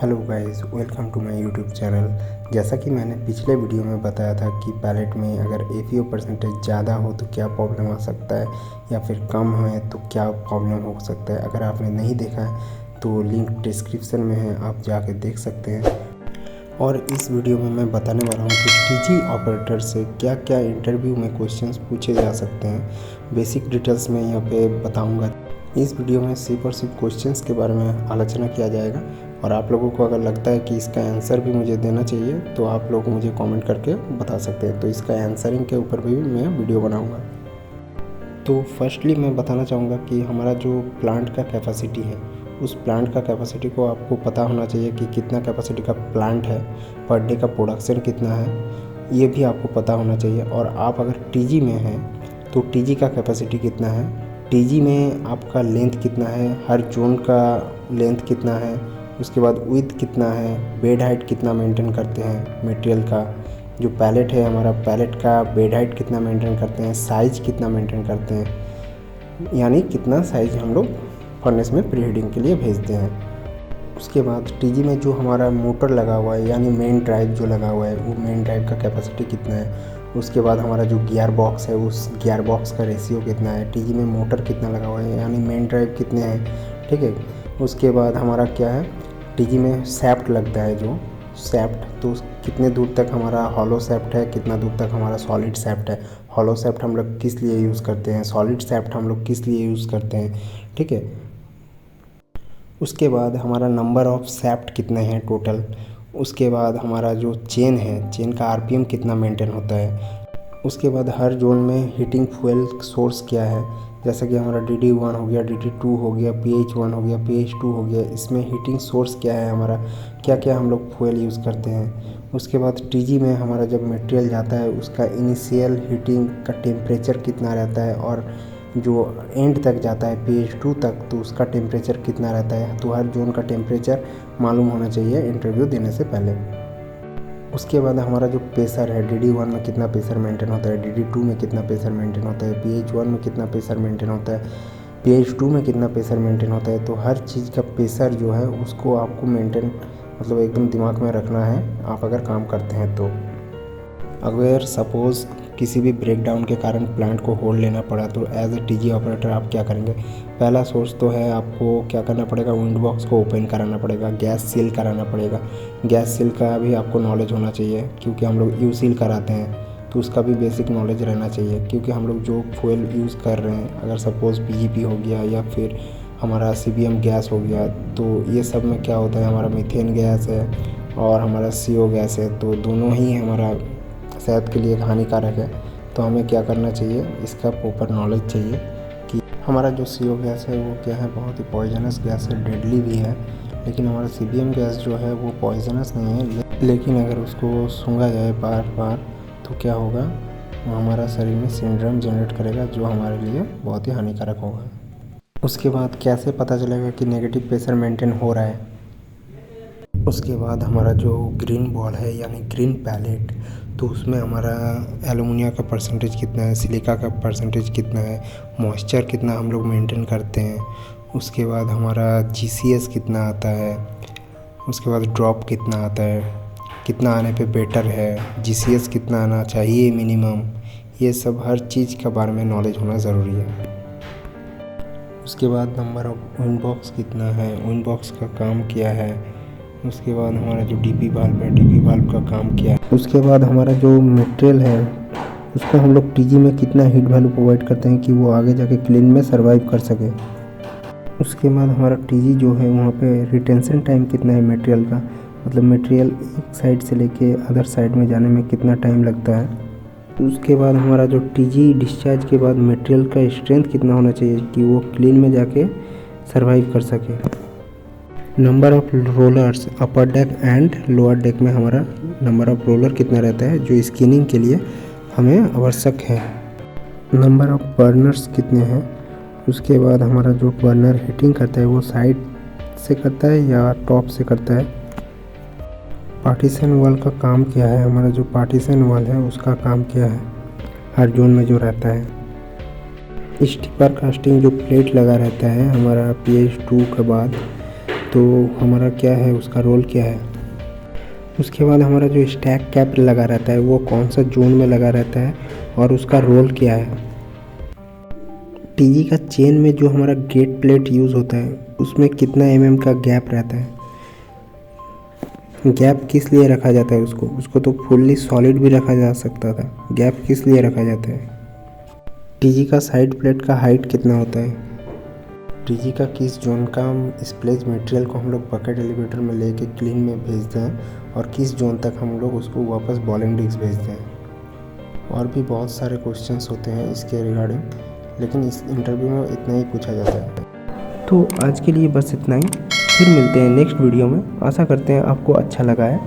Hello guys, welcome to my YouTube channel. जैसा कि मैंने पिछले वीडियो में बताया था कि पैलेट में अगर एफईओ परसेंटेज ज़्यादा हो तो क्या प्रॉब्लम आ सकता है या फिर कम है तो क्या प्रॉब्लम हो सकता है। अगर आपने नहीं देखा है तो लिंक डिस्क्रिप्शन में है, आप जाके देख सकते हैं। और इस वीडियो में मैं बताने वाला हूँ कि टीजी ऑपरेटर से क्या क्या इंटरव्यू में क्वेश्चंस पूछे जा सकते हैं। बेसिक डिटेल्स में यहाँ पे बताऊँगा। इस वीडियो में सिर्फ और सिर्फ क्वेश्चंस के बारे में आलोचना किया जाएगा और आप लोगों को अगर लगता है कि इसका आंसर भी मुझे देना चाहिए तो आप लोग मुझे कमेंट करके बता सकते हैं, तो इसका आंसरिंग के ऊपर भी मैं वीडियो बनाऊंगा। तो फर्स्टली मैं बताना चाहूँगा कि हमारा जो प्लांट का कैपेसिटी है, उस प्लांट का कैपेसिटी को आपको पता होना चाहिए कि कितना कैपेसिटी का प्लांट है, पर डे का प्रोडक्शन कितना है, ये भी आपको पता होना चाहिए। और आप अगर टीजी में हैं तो टीजी का कैपेसिटी कितना है, टीजी में आपका लेंथ कितना है, हर जोन का लेंथ कितना है, उसके बाद विड्थ कितना है, बेड हाइट कितना मेंटेन करते हैं, मटेरियल का जो पैलेट है हमारा, पैलेट का बेड हाइट कितना मेंटेन करते हैं, साइज़ कितना मेंटेन करते हैं, यानी कितना साइज़ हम लोग फर्नेस में प्री हीटिंग के लिए भेजते हैं। उसके बाद टीजी में जो हमारा मोटर लगा हुआ है यानी मेन ड्राइव जो लगा हुआ है, वो मेन ड्राइव का कैपेसिटी कितना है। उसके बाद हमारा जो गियर बॉक्स है, उस गियर बॉक्स का रेशियो कितना है, टीजी में मोटर कितना लगा हुआ है यानी मेन ड्राइव कितने हैं, ठीक है। उसके बाद हमारा क्या है, टीजी में सैफ्ट लगता है, जो सैफ्ट तो कितने दूर तक हमारा हॉलो सैफ्ट है, कितना दूर तक हमारा सॉलिड सैफ्ट है। हॉलो सैफ्ट हम लोग किस लिए यूज़ करते हैं, सॉलिड सैफ्ट हम लोग किस लिए यूज़ करते हैं, ठीक है। उसके बाद हमारा नंबर ऑफ सैफ्ट कितने हैं टोटल। उसके बाद हमारा जो चेन है, चेन का आरपीएम कितना मेंटेन होता है। उसके बाद हर जोन में हीटिंग फ्यूल सोर्स क्या है, जैसे कि हमारा DD1 हो गया, DD2 हो गया, PH1 हो गया, PH2 हो गया, इसमें हीटिंग सोर्स क्या है हमारा, क्या क्या हम लोग फ्यूल यूज़ करते हैं। उसके बाद टीजी में हमारा जब मटेरियल जाता है उसका इनिशियल हीटिंग का टेम्परेचर कितना रहता है, और जो एंड तक जाता है PH2 तक तो उसका टेम्परेचर कितना रहता है। तो हर जोन का टेम्परेचर मालूम होना चाहिए इंटरव्यू देने से पहले। उसके बाद हमारा जो प्रेशर है, DD1 में कितना प्रेशर मेंटेन होता है, DD2 में कितना प्रेशर मेंटेन होता है, PH1 में कितना प्रेशर मेंटेन होता है, PH2 में कितना प्रेशर मेंटेन होता है। तो हर चीज़ का प्रेशर जो है उसको आपको मेंटेन मतलब एकदम दिमाग में रखना है, आप अगर काम करते हैं तो। अगर सपोज़ किसी भी ब्रेकडाउन के कारण प्लांट को होल्ड लेना पड़ा तो एज ए टीजी ऑपरेटर आप क्या करेंगे। पहला सोर्स तो है, आपको क्या करना पड़ेगा, विंड बॉक्स को ओपन कराना पड़ेगा, गैस सील कराना पड़ेगा। गैस सील का भी आपको नॉलेज होना चाहिए, क्योंकि हम लोग यू सील कराते हैं तो उसका भी बेसिक नॉलेज रहना चाहिए। क्योंकि हम लोग जो फ्यूल यूज़ कर रहे हैं, अगर सपोज़ PGP हो गया या फिर हमारा CBM गैस हो गया, तो ये सब में क्या होता है, हमारा मीथेन गैस है और हमारा CO गैस है, तो दोनों ही हमारा सेहत के लिए हानिकारक है। तो हमें क्या करना चाहिए, इसका प्रॉपर नॉलेज चाहिए कि हमारा जो CO गैस है वो क्या है, बहुत ही पॉइजनस गैस है, डेडली भी है। लेकिन हमारा CBM गैस जो है वो पॉइजनस नहीं है, लेकिन अगर उसको सूंघा जाए बार बार तो क्या होगा, वो हमारा शरीर में सिंड्रोम जनरेट करेगा जो हमारे लिए बहुत ही हानिकारक होगा। उसके बाद कैसे पता चलेगा कि नेगेटिव प्रेशर मेंटेन हो रहा है। उसके बाद हमारा जो ग्रीन बॉल है यानी ग्रीन पैलेट, तो उसमें हमारा एलुमिनिया का परसेंटेज कितना है, सिलिका का परसेंटेज कितना है, मॉइस्चर कितना हम लोग मेंटेन करते हैं। उसके बाद हमारा GCS कितना आता है, उसके बाद ड्रॉप कितना आता है, कितना आने पे बेटर है, GCS कितना आना चाहिए मिनिमम, ये सब हर चीज़ के बारे में नॉलेज होना ज़रूरी है। उसके बाद नंबर ऑफ विंड बॉक्स कितना है, विंड बॉक्स का काम क्या है। उसके बाद हमारा जो DP वाल्व है, DP वाल्व का काम क्या है। उसके बाद हमारा जो मटेरियल है उसको हम लोग टीजी में कितना हीट वैल्यू प्रोवाइड करते हैं कि वो आगे जाके क्लीन में सर्वाइव कर सके। उसके बाद हमारा टीजी जो है वहाँ पे रिटेंशन टाइम कितना है मटेरियल का, मतलब मटेरियल एक साइड से लेके अदर साइड में जाने में कितना टाइम लगता है। उसके बाद हमारा जो टीजी डिस्चार्ज के बाद मटेरियल का स्ट्रेंथ कितना होना चाहिए कि वो क्लीन में जाके सर्वाइव कर सके। Number of rollers upper deck and lower deck में हमारा नंबर ऑफ़ रोलर कितना रहता है जो स्किनिंग के लिए हमें आवश्यक है। नंबर ऑफ़ बर्नर्स कितने हैं। उसके बाद हमारा जो बर्नर हीटिंग करता है वो साइड से करता है या टॉप से करता है। पार्टीशन वॉल का काम क्या है, हमारा जो पार्टीशन वॉल है उसका काम क्या है हर जोन में जो रहता है। स्टिपर कास्टिंग जो प्लेट लगा रहता है हमारा PH2 के बाद, तो हमारा क्या है, उसका रोल क्या है। उसके बाद हमारा जो स्टैक कैप लगा रहता है वो कौन सा जोन में लगा रहता है और उसका रोल क्या है। टीजी का चेन में जो हमारा गेट प्लेट यूज़ होता है उसमें कितना mm का गैप रहता है। गैप किस लिए रखा जाता है, उसको तो फुल्ली सॉलिड भी रखा जा सकता था, गैप किस लिए रखा जाता है। टीजी का साइड प्लेट का हाइट कितना होता है। टीजी का किस जोन का स्प्लेज मटेरियल को हम लोग बकेट एलिवेटर में लेके क्लीन में भेजते हैं और किस जोन तक हम लोग उसको वापस बॉलिंग डिस्क भेजते हैं। और भी बहुत सारे क्वेश्चंस होते हैं इसके रिगार्डिंग, लेकिन इस इंटरव्यू में इतना ही पूछा जाता है। तो आज के लिए बस इतना ही, फिर मिलते हैं नेक्स्ट वीडियो में। आशा करते हैं आपको अच्छा लगा है।